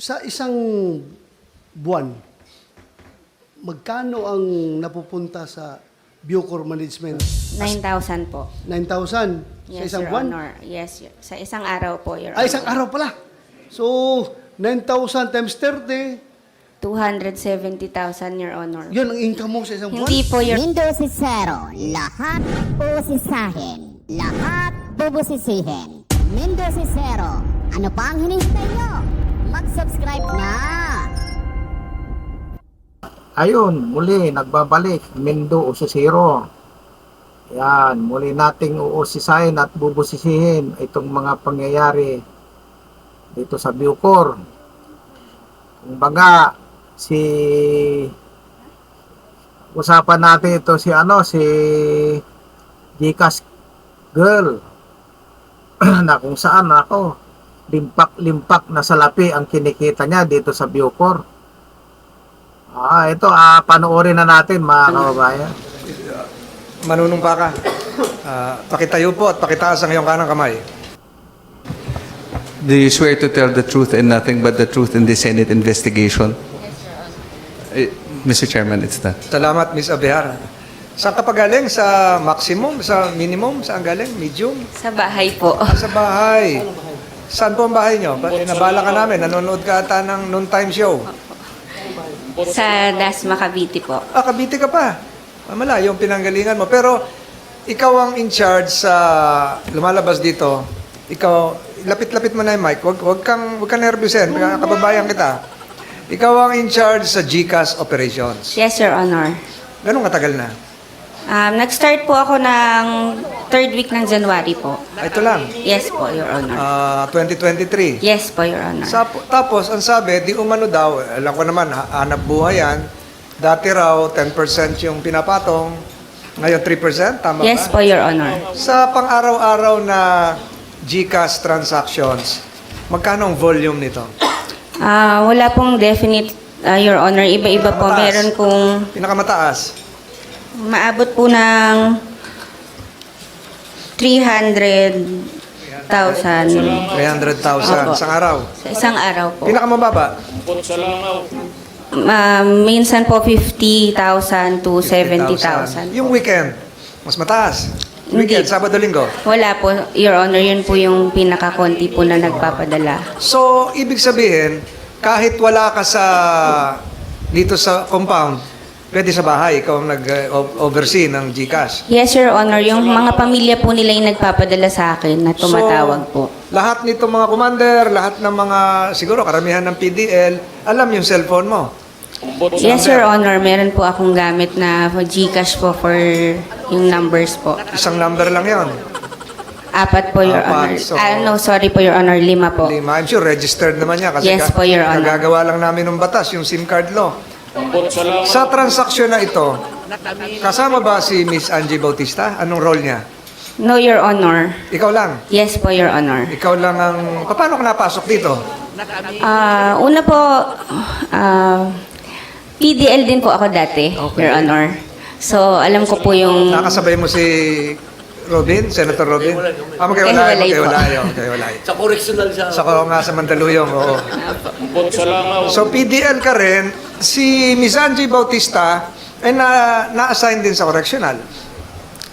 Sa isang buwan, magkano ang napupunta sa Bucor Management? 9,000 po. 9,000 sa Yes, isang Your buwan? Honor. Yes, sa isang araw po, Your Ay, Honor. isang araw pala. So, 9,000 times 30, 270,000, Your Honor. yun ang income mo sa isang buwan? Hindi po, Your Mendocicero, lahat usisahin, lahat bubusisihin. Mendocicero, ano pa ang hinihintay nyo? Mag-subscribe na! Ayun, muli, nagbabalik, Mendo Usisiro. Yan, muli nating uusisahin at bubusisihin itong mga pangyayari dito sa Bucor. Kumbaga, usapan natin ito si Gcash girl na kung saan ako limpak-limpak na salapi ang kinikita niya dito sa Bucor. Ito, panoorin na natin mga kababayan. Manunumpa ka. Pakitayo po at pakitaas ang iyong kanang kamay. Do you swear to tell the truth and nothing but the truth in the Senate investigation? Mr. Chairman, it's that. Salamat, Ms. Abihar. Saan ka pa galing? Sa maximum? Sa minimum? Saan galing? Medium? sa bahay po. Sa bahay. Saan po ang bahay nyo? Nabala ka namin. Nanonood ka ata ng noontime show. Sa Dasma, Cavite po. Cavite ka pa. Malayo yung pinanggalingan mo. Pero ikaw ang in charge sa lumalabas dito. Ikaw, lapit-lapit mo na yung mic. Huwag kang nervyusin. Kababayan kita. Ikaw ang in charge sa GCash operations. Yes, Your Honor. Ganun katagal na? Nag-start po ako ng 3rd week ng January po. Ito lang. Yes po, Your Honor. 2023. Yes po, Your Honor. Tapos, ang sabi, di umano daw, alam ko naman, hanap buhay yan. Dati raw, 10% yung pinapatong. Ngayon, 3%? Tama ba? Yes po, Your Honor. Sa pang-araw-araw na GCash transactions, magkano ang volume nito? Wala pong definite, Your Honor. Iba-iba po. Mataas. Meron kong Pinakamataas? maabot po ng 300,000 300,000 Opo. isang araw. sa isang araw po. Pinakamababa? Minsan po 50,000 to 70,000. Yung weekend, mas mataas. Hindi. Weekend, Sabado, Linggo. Wala po, Your Honor. Yun po yung pinakakonti po na nagpapadala. So, ibig sabihin, kahit wala ka dito sa compound, pwede sa bahay, ikaw ang nag-oversee ng GCash. Yes, Your Honor. Yung mga pamilya po nila yung nagpapadala sa akin na tumatawag po. Lahat nitong mga commander, lahat ng mga, siguro karamihan ng PDL, alam yung cellphone mo. Yes, Your Honor. Meron po akong gamit na GCash po for yung numbers po. Isang number lang yon. 4 po, Your Honor. Apat, so- No, sorry po, Your Honor. 5 po. Lima. I'm sure registered naman niya kasi Yes po, Your Honor. kagagawa lang namin ng batas, yung SIM card law. Sa transaksyon na ito, kasama ba si Miss Angie Bautista? Anong role niya? No, Your Honor. Ikaw lang. Yes po, Your Honor. Ikaw lang ang... Paano ka napasok dito? Una po, PDL din po ako dati, Okay. Your Honor. So, alam ko po yung... Nakasabay mo si Robin, Senator Robin? Magkaiwalay. Magkaiwalay po. Sa correctional siya. Sa Mandaluyong, oo. So, PDL ka rin. Si Miss Angie Bautista ay na-assign din sa correctional.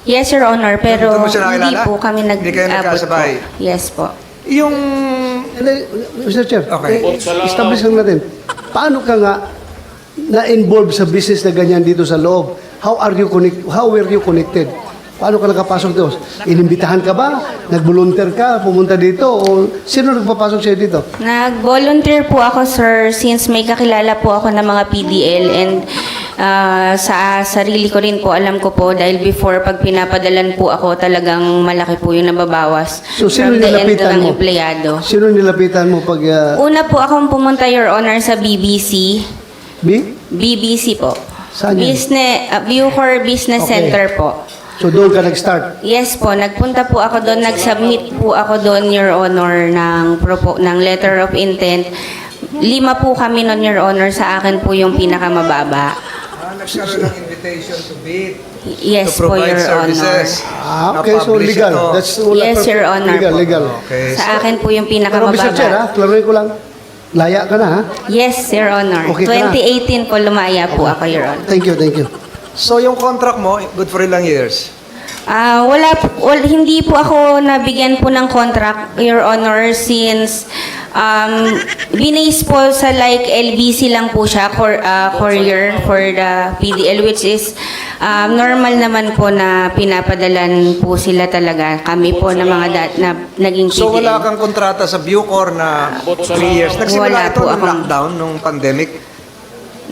Yes, Your Honor, pero Doon mo siya hindi nakilala? po kami Hindi kayo nag-abot po. nagkasabay? Yes po. Yung... Mr. Chair, Okay. establish lang natin. Paano ka nga na-involve sa business na ganyan dito sa loob? How were you connected? Paano ka nakapasok dito? Inimbitahan ka ba? Nag-volunteer ka? Pumunta dito? O sino nagpapasok sa'yo dito? Nag-volunteer po ako, sir, since may kakilala po ako ng mga PDL and sa sarili ko rin po, alam ko po, dahil before, pag pinapadalan po ako, talagang malaki po yung nababawas. So, sino from the end nilapitan ng mo? empleyado. Sino nilapitan mo pag... Una po akong pumunta, Your Honor, sa BBC. BBC po. Saan yun? Bucor Business Okay. Center po. So doon ka nag-start? Yes po, nagpunta po ako doon, nag-submit po ako doon, Your Honor, ng letter of intent. 5 po kami noon, Your Honor, sa akin po yung pinakamababa. Nagkaroon ng invitation to bid. Yes to po, provide Your Honor. services. Okay, so Na-publish legal. ito. That's all Yes, Your Honor Legal, po. legal. Okay. Sa akin po yung Pero Mr. Chair, pinakamababa. klaruhin ko lang. Laya ka na, ha? Yes, Your Honor. Okay ka na? 2018 po lumaya po ako, Your Honor. Thank you, thank you. So yung contract mo, good for ilang years? Hindi po ako nabigyan po ng contract, Your Honor, since binase po sa like LBC lang po siya, courier for the PDL, which is normal naman po na pinapadalan po sila talaga. Kami po na mga naging PDL. So wala kang kontrata sa Bucor na 3 years. Nagsimula Wala ito po ng akong- lockdown, nung pandemic.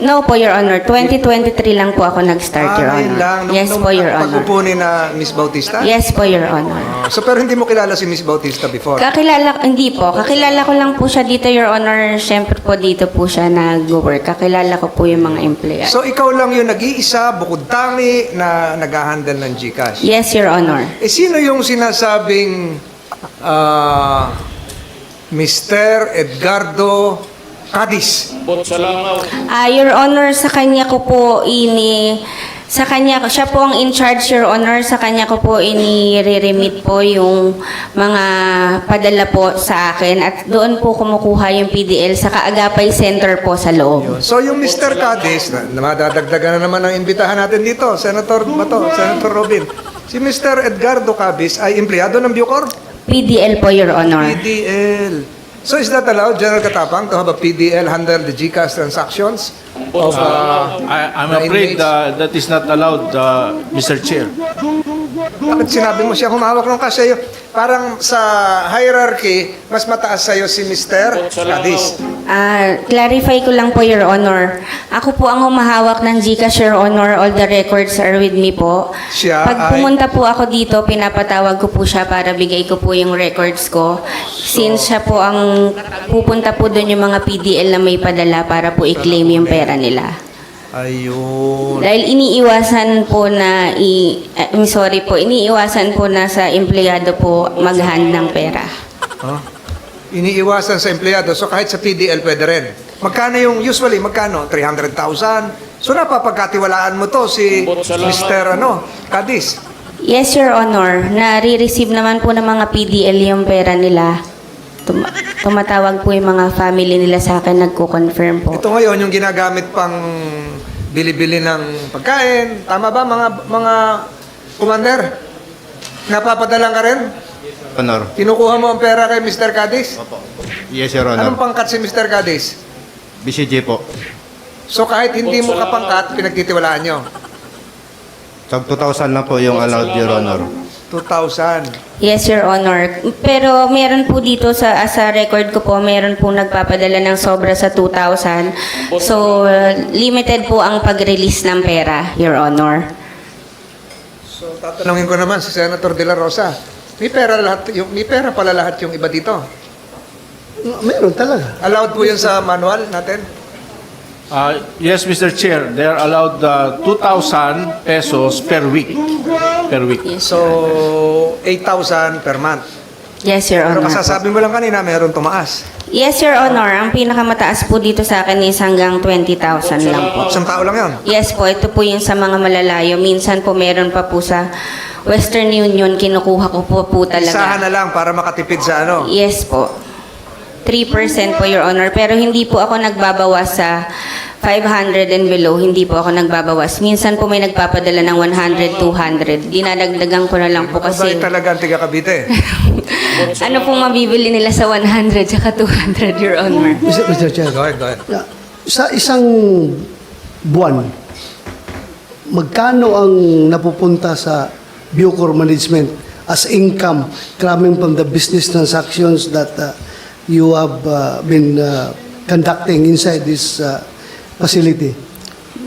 No po, Your Honor. 2023 lang po ako nag-start, Your Ngayon Honor. lang, Yes po, Your Honor. pagpupunin na Miss Bautista? Yes po, Your Honor. So pero hindi mo kilala si Miss Bautista before? Hindi po. Kakilala ko lang po siya dito, Your Honor. Siyempre po dito po siya nag-work. Kakilala ko po yung mga empleyado. So ikaw lang yung nag-iisa, bukod tangi, na nag-handle ng GCash? Yes, Your Honor. Sino yung sinasabing Mr. Edgardo Cadiz? Your Honor, sa kanya ko po siya po ang in charge, Your Honor. Sa kanya ko po ini-remit po yung mga padala po sa akin at doon po kumukuha yung PDL sa Kaagapay Center po sa loob. So yung Mr. Cadiz, na madadagdagan na naman ang imbitahan natin dito, Senator Robin. Si Mr. Edgardo Cadiz ay empleyado ng Bucor? PDL po, Your Honor. PDL. So is that allowed, General Katapang, to have a PDL handle the GCash transactions of I'm the afraid inmates? that is not allowed, Mr. Chair. Bakit sinabi mo siya humawak ng cash sa'yo? Parang sa hierarchy, mas mataas sa'yo si Mr. Cadiz. Clarify ko lang po, Your Honor. Ako po ang humahawak ng GCash, Your Honor. All the records are with me po. Siya Pag ay- pumunta po ako dito, pinapatawag ko po siya para bigay ko po yung records ko. Since siya po ang pupunta po doon yung mga PDL na may padala para po i-claim yung pera nila. Ayun. Dahil iniiwasan po na iniiwasan po na sa empleyado po mag-hand ng pera. Huh? Iniiwasan sa empleyado. So kahit sa PDL pwede rin. Magkano yung usually? Magkano? 300,000? So napapagkatiwalaan mo to si Mr. Cadiz. Yes, Your Honor. Nare-receive naman po ng mga PDL yung pera nila. Tumatawag po yung mga family nila sa akin, nagko-confirm po. Ito ngayon yung ginagamit pang bili-bili ng pagkain. Tama ba mga commander? Napapadalang ka rin? Honor. Kinukuha mo ang pera kay Mr. Cadiz? Yes, Your Anong Honor. pangkat si Mr. Cadiz? BCG po. So kahit hindi mo kapangkat, pinagtitiwalaan nyo? Tag 2,000 lang po yung allowed, Your Honor. 2,000. Yes, Your Honor. Pero meron po dito sa record ko po, meron po nagpapadala ng sobra sa 2,000. So, limited po ang pag-release ng pera, Your Honor. So tatanungin ko naman si Senator De La Rosa. May pera pala lahat yung iba dito. Meron talaga. Allowed po yun sa manual natin? Yes, Mr. Chair, they are allowed 2,000 pesos per week. Per week. So, 8,000 per month. Yes, Your Pero Honor. kasasabi mo lang kanina, meron tumaas. Yes, Your Honor. Ang pinakamataas po dito sa akin is hanggang 20,000 lang po. Isang tao lang yun. Yes po, ito po yung sa mga malalayo. Minsan po meron pa po sa Western Union, kinukuha ko po Isahan talaga. na lang para makatipid sa ano. Yes po. 3% po, Your Honor. Pero hindi po ako nagbabawas sa 500 and below. Hindi po ako nagbabawas. Minsan po may nagpapadala ng 100, 200. Dinadagdagan ko na lang po kasi Mabait talaga ang tiga Cavite. ano pong mabibili nila sa 100 tsaka 200, Your Honor. Mr. Chair. Go ahead, go ahead. Yeah. Sa isang buwan, magkano ang napupunta sa Bucor Management as income coming from the business transactions that you have been conducting inside this facility?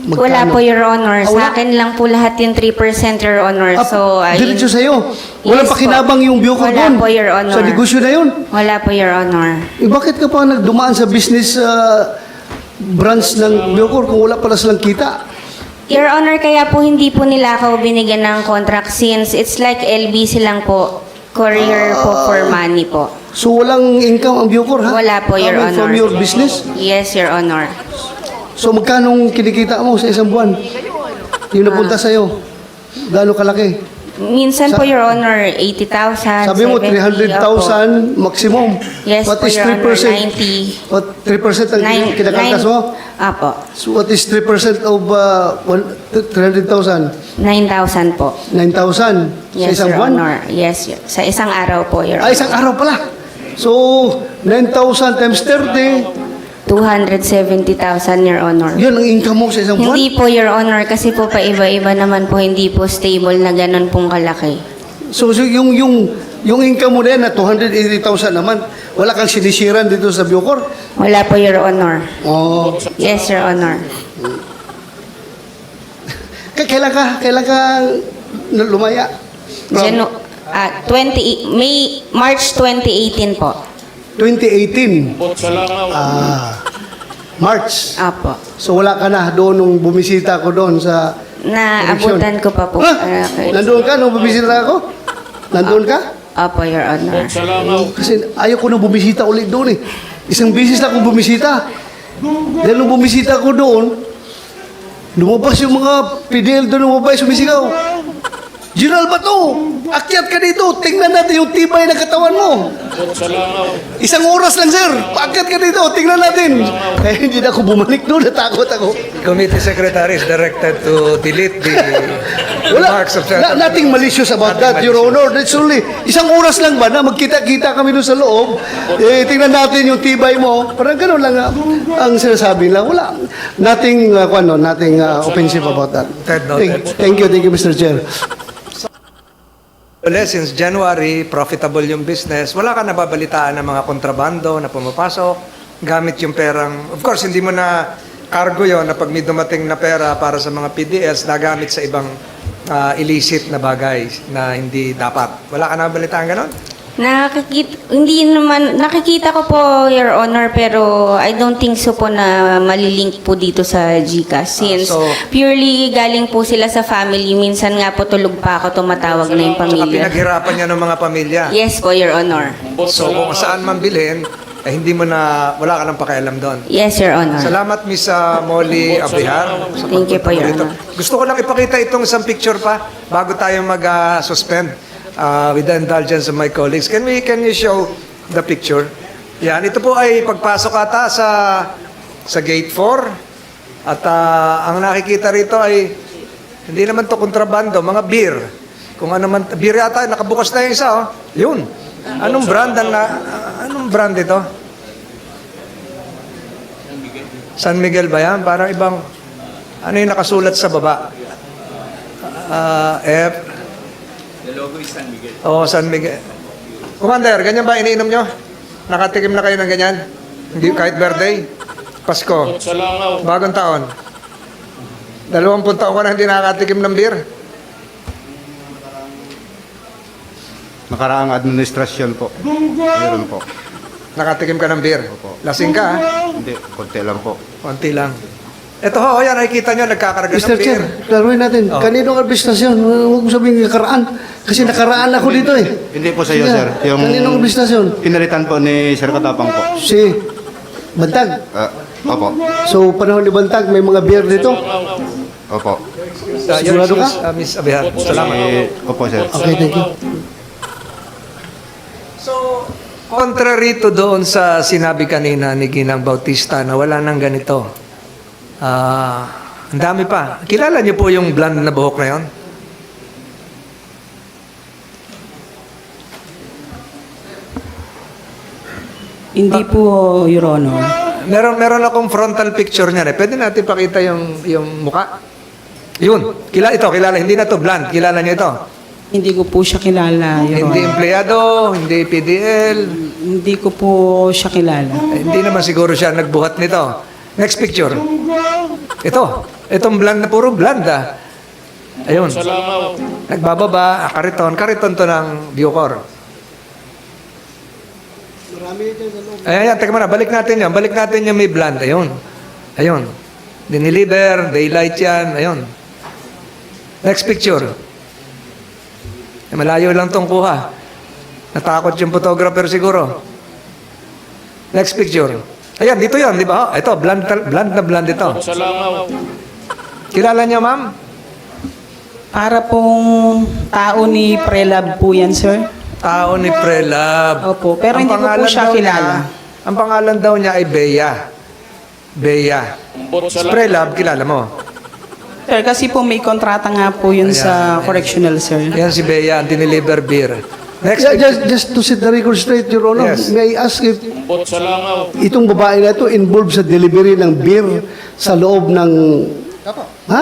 Wala po, Your Honor. Ah, wala? Sa akin lang po lahat yung 3%, Your Honor. So, diretso sa'yo. Wala Yes pa kinabang po. yung Bucor Wala doon. po, Your Honor. Sa negosyo na yun. Wala po, Your Honor. Bakit ka pa nagdumaan sa business branch ng Bucor kung wala pala silang kita? Your Honor, kaya po hindi po nila ako binigyan ng contract since it's like LBC lang po. Courier po for money po. So walang income ang Bucor, ha? Wala po, Your Coming from Honor. your business? Yes, Your Honor. So magkano kinikita mo sa isang buwan? Yung napunta sa'yo? Gaano kalaki? Minsan po, Your Honor, 80,000, Sabi mo 70, 300,000 maximum. Yes What po, is Your Honor, 3%? 90. What 3% ang kinakaltas mo? Apo, So what is 3% of 300,000? 9,000 po. 9,000 sa Yes, isang Your buwan? Honor. Yes, sa isang araw po, Your Ay, Honor. isang araw pala. So, 9,000 times 30, 270,000, Your Honor. yun ang income mo sa isang buwan? Hindi po, Your Honor, kasi po paiba-iba naman po, hindi po stable na ganun pong kalaki. So, yung income mo na yan na 280,000 naman, wala kang sinisiran dito sa Bucor? Wala po, Your Honor. Oh. Yes, Your Honor. Kailan ka lumaya? March 2018 po. 2018. March. Apo. So wala ka na doon nung bumisita ko doon sa Naabutan ko pa po. Ha? Nandoon ka nung bumisita ako? Nandoon ka? Opo, Your Honor. Kasi ayaw ko na bumisita ulit doon eh. Isang bisis na akong bumisita. Dahil nung bumisita ko doon, lumabas yung mga PDL doon, lumabas, sumisigaw. General Bato, akyat ka dito, tingnan natin yung tibay ng katawan mo. Isang oras lang, sir. Paakyat ka dito, tingnan natin. Kaya hindi na ako bumalik doon, natakot ako. Committee Secretary is directed to delete the remarks of Nothing malicious about that, Your Honor. That's only, isang oras lang ba na magkita-kita kami doon sa loob, tingnan natin yung tibay mo. Parang gano'n lang ang sinasabi nila. Wala. Nothing, nothing offensive about that. Ted noted. Thank you, Mr. Chair. Since January, profitable yung business. Wala ka nababalitaan ng mga kontrabando na pumapasok, gamit yung perang. Of course, hindi mo na cargo yon na pag may dumating na pera para sa mga PDS, nagamit sa ibang illicit na bagay na hindi dapat. Wala ka nababalitaan ganon? Nakikita ko po, Your Honor, pero I don't think so po na malilink po dito sa GCash. Since so- purely galing po sila sa family, minsan nga po tulog pa ako, tumatawag na yung Saka pamilya. pinaghirapan niya ng mga pamilya. Yes po, Your Honor. So kung saan man bilhin, hindi mo na, wala ka nang pakialam doon. Yes, Your Honor. Salamat, Miss Molly Abihar. sa Thank you po, Your pagpunta mo Honor. rito. Gusto ko lang ipakita itong isang picture pa bago tayo mag-suspend with the indulgence of my colleagues. Can you show the picture? Yan, ito po ay pagpasok ata sa gate 4. At ang nakikita rito ay hindi naman to kontrabando, mga beer. Kung ano man, beer yata, nakabukas na yung isa, oh. Yun. Anong brand ito? San Miguel ba yan? Parang ibang, ano yung nakasulat sa baba? The logo is San Miguel. Oo, San Miguel. Commander, ganyan ba iniinom nyo? Nakatikim na kayo ng ganyan? Hindi, kahit birthday? Pasko? Bagong taon? 20 taon ka na hindi nakatikim ng beer? Nakaraang administrasyon po. Meron po. Nakatikim ka ng beer? Lasing ka, ha? Hindi, konti lang po. Konti lang. Ito ho, yan, nakikita nyo, nagkakarga Mr. ng beer. Chair, klaruhin natin. Oh. Kanino ang bistasyon? Huwag mo sabihin nakaraan. Kasi nakaraan ako dito eh. Hindi po sa iyo, Sige, sir. Yung Kaninong bistasyon? pinalitan po ni Sir Katapang po. Si Bantag. Opo. So, panahon ni Bantag, may mga beer dito. Opo. Sigurado ka? Miss Abihar. Salamat. Opo, sir. Okay, thank you. So, contrary to doon sa sinabi kanina ni Ginang Bautista na wala nang ganito, ang dami pa. Kilala niyo po yung blonde na buhok na yon? Hindi po, Your Honor. Meron akong frontal picture niya. Pwede natin pakita yung muka? Yun. Kilala. Hindi na to blonde. Kilala niyo ito? Hindi ko po siya kilala, Your Hindi Honor. empleyado, hindi PDL. Hindi ko po siya kilala. Hindi naman siguro siya nagbuhat nito. Next picture. Ito. Itong blonde na puro blonde, Ayun. Nagbababa, kariton. Kariton to ng Bucor. Ayan, teka muna. Balik natin yan. Balik natin yung may blonde. Ayun. Diniliver, daylight yan. Ayun. Next picture. Malayo lang tong kuha. Natakot yung photographer siguro. Next picture. Ayan, dito yan, di ba? Ito, blonde na blonde ito. Kilala niyo, ma'am? Para pong tao ni Prelab po yan, sir. Tao ni Prelab. Opo, pero Ang hindi ko po pangalan siya daw kilala. Ang pangalan daw niya ay Bea. Bea. Si Prelab, kilala mo? Sir, kasi po may kontrata nga po yun sa correctional, sir. Yan si Bea, ang diniliver beer. Next, Yeah, just to set the record straight, Your Honor, Yes. may I ask if itong babae na ito involved sa delivery ng beer sa loob ng... Ha?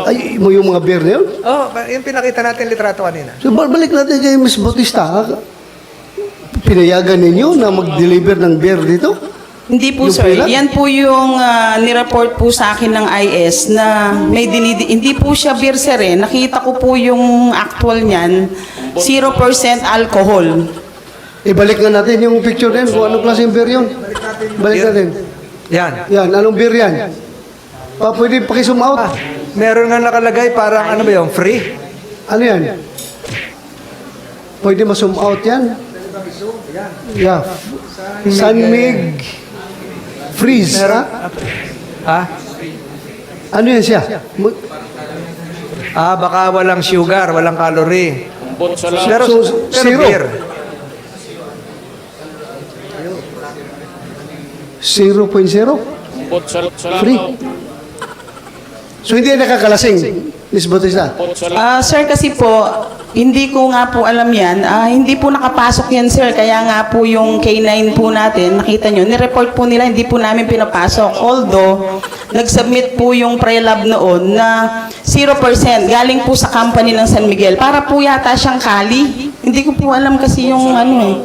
Ay, mo yung mga beer na yun? oh, yung pinakita natin litrato kanina. So, balik natin kay Ms. Bautista. Pinayagan ninyo na mag-deliver ng beer dito? Hindi po, Yung sir. Prelab? Yan po yung nireport po sa akin ng IS na may hindi po siya beer, sir, eh. Nakita ko po yung actual niyan, 0% alcohol. Ibalik na natin yung picture din kung anong klaseng beer yun. Balik natin. Yan. Yan, anong beer yan? Pwede pakisum out. Meron nga nakalagay parang ano ba yung free? Ano yan? Pwede masum out yan? Yeah. Sunmig freeze, ha? Ha? Ano yan siya? Baka walang sugar, walang calorie. Pero, So, pero zero. beer. 0.0? Free. So hindi yan nakakalasing, Ms. Bautista? Sir, kasi po, hindi ko nga po alam yan. Hindi po nakapasok yan, sir. Kaya nga po yung K9 po natin, nakita nyo, nireport po nila, hindi po namin pinapasok. Although, nag-submit po yung Prelab noon na 0% galing po sa company ng San Miguel. Para po yata siyang kali. Hindi ko po alam kasi yung ano eh.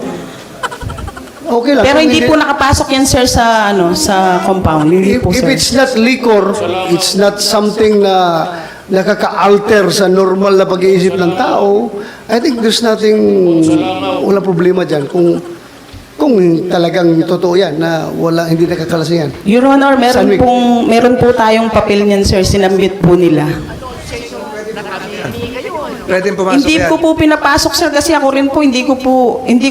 Okay lang. Pero Kung hindi po nakapasok yan, sir, sa sa compound. Hindi po, If sir. it's not liquor, it's not something na nakaka-alter sa normal na pag-iisip ng tao, I think there's nothing, wala problema dyan. Kung talagang totoo yan, na wala, hindi nakakalasing yan. Your Honor, San Miguel. meron po tayong papel niyan, sir, sinabit po nila. Pwedeng pumasok Hindi yan. ko po pinapasok, sir, kasi ako rin po hindi ko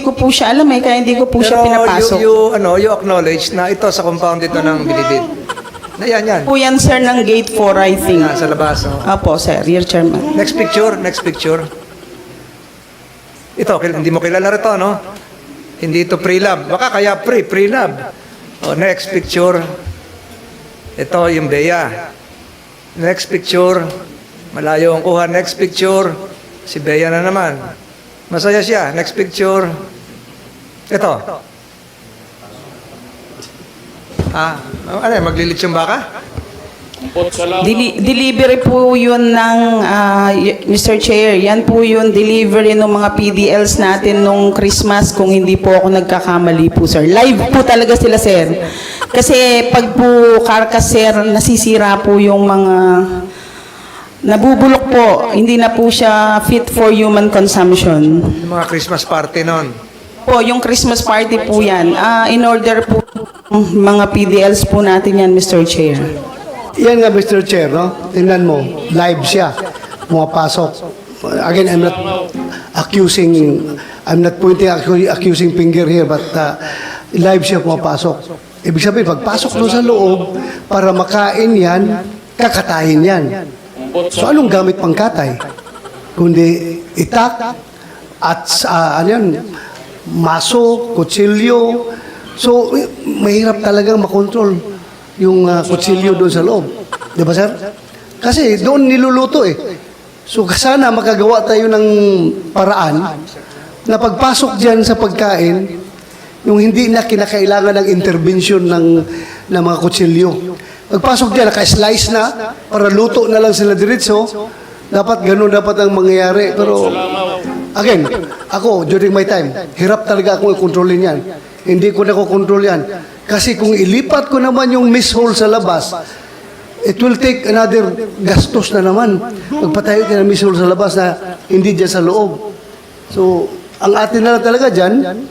po siya alam eh, kaya hindi ko po siya pinapasok. you acknowledge na ito sa compound dito ng Bilibid. Na yan. Po yan, sir, ng gate 4, I think. Sa labas. Oh. Apo, sir, your chairman. Next picture. Ito, hindi mo kilala rito, no? Hindi ito pre-lab. Baka kaya pre-lab. Oh, next picture. Ito yung Bea. Next picture. Malayo ang kuha. Next picture. Si Bea na naman. Masaya siya. Next picture. Ito. Ano yan? Maglilit yung baka? Delivery po yun ng, Mr. Chair, yan po yung delivery ng mga PDLs natin nung Christmas, kung hindi po ako nagkakamali po, sir. Live po talaga sila, sir. Kasi pag po carcass, sir, nasisira po yung mga nabubulok po. Hindi na po siya fit for human consumption. Yung mga Christmas party nun. Po, yung Christmas party po yan. In order po mga PDLs po natin yan, Mr. Chair. Yan nga, Mr. Chair, no? Tingnan mo, live siya. Pumapasok. Again, I'm not pointing accusing finger here, but live siya pumapasok. Ibig sabihin, pagpasok doon sa loob, para makain yan, kakatayin yan. So, anong gamit pang katay? Kundi itak at ano yan, maso, kutsilyo. So, mahirap talagang makontrol yung kutsilyo doon sa loob. Di ba, sir? Kasi doon niluluto eh. So, sana makagawa tayo ng paraan na pagpasok dyan sa pagkain, yung hindi na kinakailangan ng intervention ng mga kutsilyo. Pagpasok dyan, naka-slice na, para luto na lang sila diretso. Dapat ganun dapat ang mangyayari. Pero, again, ako, during my time, hirap talaga akong i-controlin yan. Hindi ko na kontrol yan. Kasi kung ilipat ko naman yung miss hole sa labas, it will take another gastos na naman. Magpatayo ka ng miss hole sa labas na hindi dyan sa loob. So, ang atin na lang talaga dyan,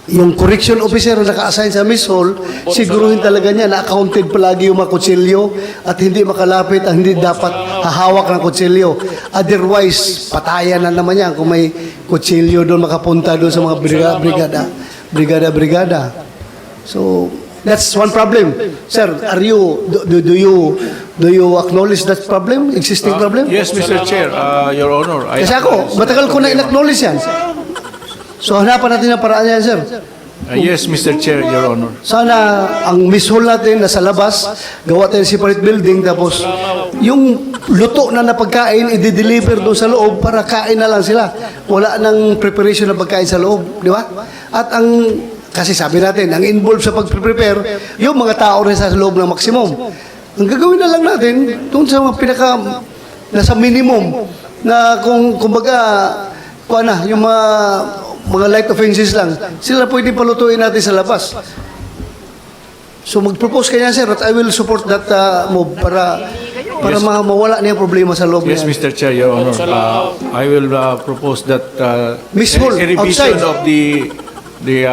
yung correction officer na naka-assign sa miss hall, siguruhin talaga niya na accounted palagi yung mga kutsilyo at hindi makalapit ang hindi dapat hahawak ng kutsilyo. Otherwise, patayan na naman yan kung may kutsilyo doon makapunta doon sa mga brigada. So, That's one problem. Sir, are you do you acknowledge that problem, existing problem? Yes, Mr. Chair, Your Honor. Kasi ako, matagal ko na in-acknowledge yan. So hanapan natin ang paraan yan, sir. Yes, Mr. Chair, Your Honor. Sana ang miss hall natin nasa labas, gawa tayo ng separate building, tapos yung luto na pagkain, i-deliver doon sa loob para kain na lang sila. Wala nang preparation na pagkain sa loob, di ba? At kasi sabi natin, ang involved sa pag-prepare, yung mga tao rin sa loob ng maximum. Ang gagawin na lang natin, doon sa mga nasa minimum, na kumbaga, yung mga light offenses lang, sila pwede palutuin natin sa labas. So mag-propose kanya, sir, at I will support that move para Yes. mawala niya yung problema sa loob Yes, niya. Mr. Chair, Your Honor. I will propose that Miss Hall, a revision outside. of the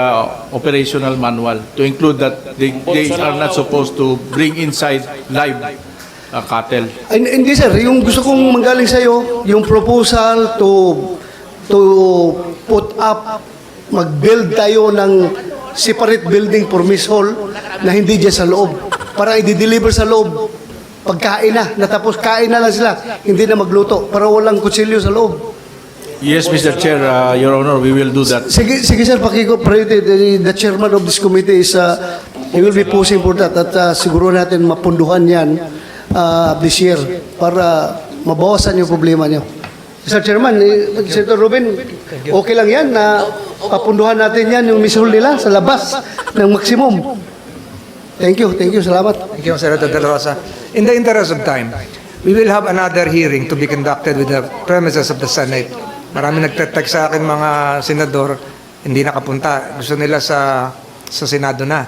operational manual to include that they are not supposed to bring inside live cattle. Hindi, sir, yung gusto kong manggaling sa'yo, yung proposal to put up, mag-build tayo ng separate building for Miss Hall na hindi dyan sa loob. Para i-deliver sa loob. Pagkain na tapos kain na lang sila. Hindi na magluto para walang kutsilyo sa loob. Yes, Mr. Chair, Your Honor, we will do that. Sige sir, the chairman of this committee is, he will be pushing for that at siguro natin mapunduhan yan this year para mabawasan yung problema niyo. Mr. Chairman, Senator Ruben, okay lang yan na papunduhan natin yan yung misol nila sa labas ng maximum. Thank you, salamat. Thank you, Senator De La Rosa. In the interest of time, we will have another hearing to be conducted with the premises of the Senate. Marami nagte-text sa akin mga senador, hindi nakapunta. Gusto nila sa Senado na.